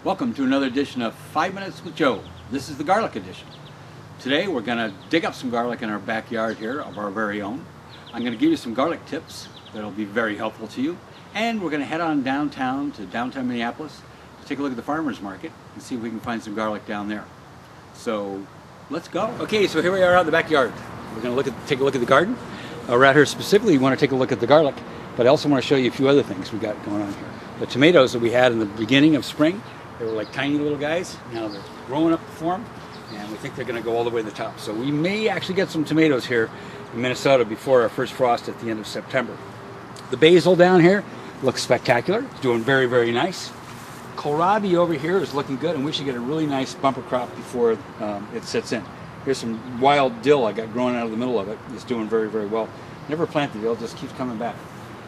Welcome to another edition of 5 Minutes with Joe. This is the garlic edition. Today we're going to dig up some garlic in our backyard here of our very own. I'm going to give you some garlic tips that'll be very helpful to you. And we're going to head on downtown to downtown Minneapolis to take a look at the farmer's market and see if we can find some garlic down there. So let's go. Okay, so here we are out in the backyard. We're going to take a look at the garden. Right here specifically, we want to take a look at the garlic, but I also want to show you a few other things we got going on here. The tomatoes that we had in the beginning of spring, they were like tiny little guys. Now they're growing up to form, and we think they're going to go all the way to the top. So we may actually get some tomatoes here in Minnesota before our first frost at the end of September. The basil down here looks spectacular. It's doing very, very nice. Kohlrabi over here is looking good, and we should get a really nice bumper crop before it sets in. Here's some wild dill I got growing out of the middle of it. It's doing very, very well. Never planted dill, just keeps coming back.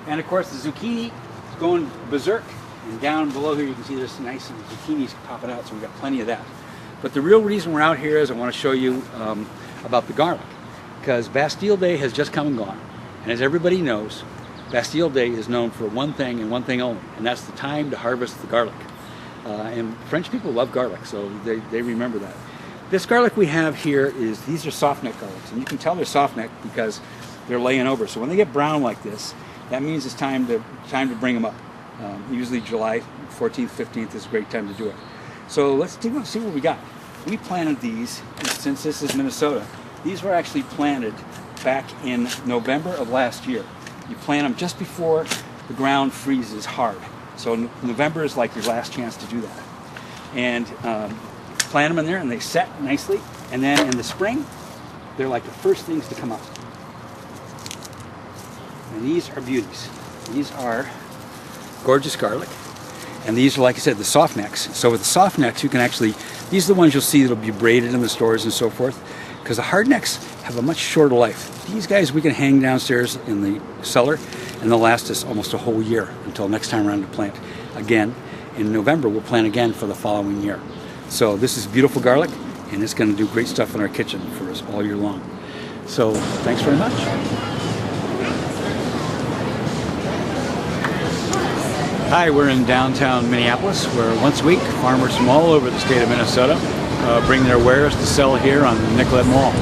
And of course the zucchini is going berserk. And down below here you can see there's some nice zucchinis popping out, so we've got plenty of that. But the real reason we're out here is I want to show you about the garlic. Because Bastille Day has just come and gone. And as everybody knows, Bastille Day is known for one thing and one thing only, and that's the time to harvest the garlic. And French people love garlic, so they remember that. This garlic we have here these are soft neck garlics, and you can tell they're soft neck because they're laying over. So when they get brown like this, that means it's time to bring them up. Usually July 14th, 15th is a great time to do it. So let's see what we got. We planted these, since this is Minnesota, these were actually planted back in November of last year. You plant them just before the ground freezes hard. So November is like your last chance to do that. And plant them in there and they set nicely. And then in the spring, they're like the first things to come up. And these are beauties. These are gorgeous garlic. And these are, like I said, the soft necks. So with the soft necks, you can actually, these are the ones you'll see that'll be braided in the stores and so forth. Because the hard necks have a much shorter life. These guys we can hang downstairs in the cellar and they'll last us almost a whole year until next time around to plant again. In November, we'll plant again for the following year. So this is beautiful garlic, and it's going to do great stuff in our kitchen for us all year long. So thanks very much. Hi, we're in downtown Minneapolis, where once a week farmers from all over the state of Minnesota bring their wares to sell here on the Nicollet Mall.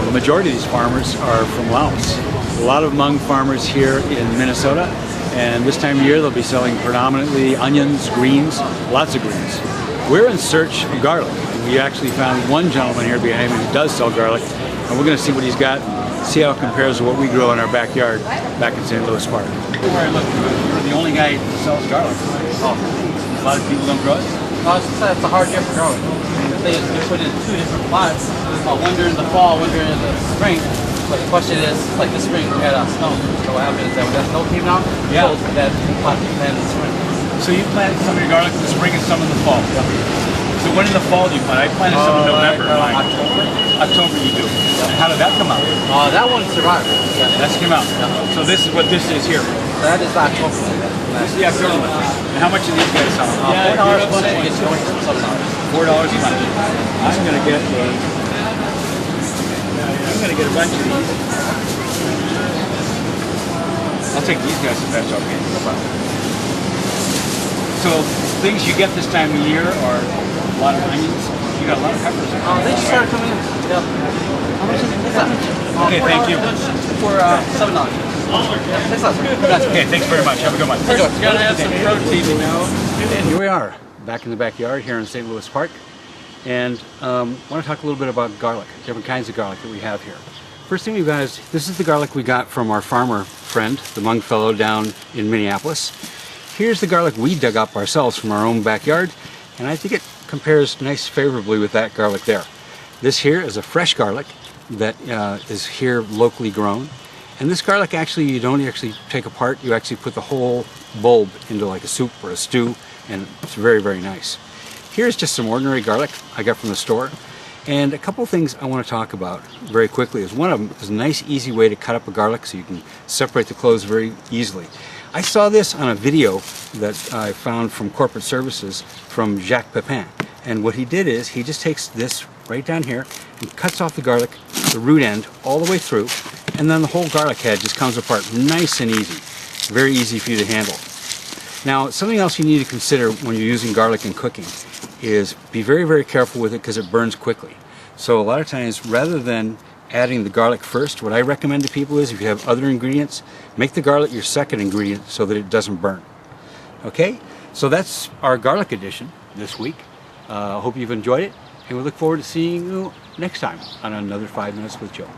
The majority of these farmers are from Laos. A lot of Hmong farmers here in Minnesota, and this time of year they'll be selling predominantly onions, greens, lots of greens. We're in search of garlic. We actually found one gentleman here behind me who does sell garlic, and we're going to see what he's got and see how it compares to what we grow in our backyard back in St. Louis Park. We're the only guy who sells garlic. Oh. A lot of people don't grow it? It's a hard year for growing. They put it in two different plots. One during the fall, one during the spring. But the question is, like this spring we had snow. So what happened is that when that snow came out, that plot we planted in the spring. So you planted some of your garlic in the spring and some in the fall? Yeah. So when in the fall do you plant? I planted some in November. October. October you do. Yeah. And how did that come out? That one survived. Yeah. That's came out. Yeah. So this is what this is here. That is October. This is the October one. And how much do these guys sell? $4 a bunch. It's going to $7. $4 a bunch. I'm gonna get a bunch of these. I'll take these guys the best. Okay. No problem. So things you get this time of year are a lot of onions. You got a lot of peppers. They just started coming in. Yep. How much is it? Okay, thank you. For $7. That's okay. Thanks very much. Have a good one. You gotta have some protein, you know. Here we are, back in the backyard here in St. Louis Park, and I want to talk a little bit about garlic, different kinds of garlic that we have here. First thing we got is, this is the garlic we got from our farmer friend, the Hmong fellow down in Minneapolis. Here's the garlic we dug up ourselves from our own backyard, and I think it compares nice favorably with that garlic there. This here is a fresh garlic that is here locally grown. And this garlic actually, you don't actually take apart, you actually put the whole bulb into like a soup or a stew, and it's very, very nice. Here's just some ordinary garlic I got from the store. And a couple things I want to talk about very quickly is one of them is a nice, easy way to cut up a garlic so you can separate the cloves very easily. I saw this on a video that I found from Corporate Services from Jacques Pepin. And what he did is he just takes this right down here and cuts off the garlic, the root end, all the way through, and then the whole garlic head just comes apart nice and easy. Very easy for you to handle. Now, something else you need to consider when you're using garlic in cooking is be very, very careful with it because it burns quickly. So a lot of times, rather than adding the garlic first, what I recommend to people is if you have other ingredients, make the garlic your second ingredient so that it doesn't burn. Okay, so that's our garlic edition this week. Hope you've enjoyed it, and we look forward to seeing you next time on another 5 Minutes with Joe.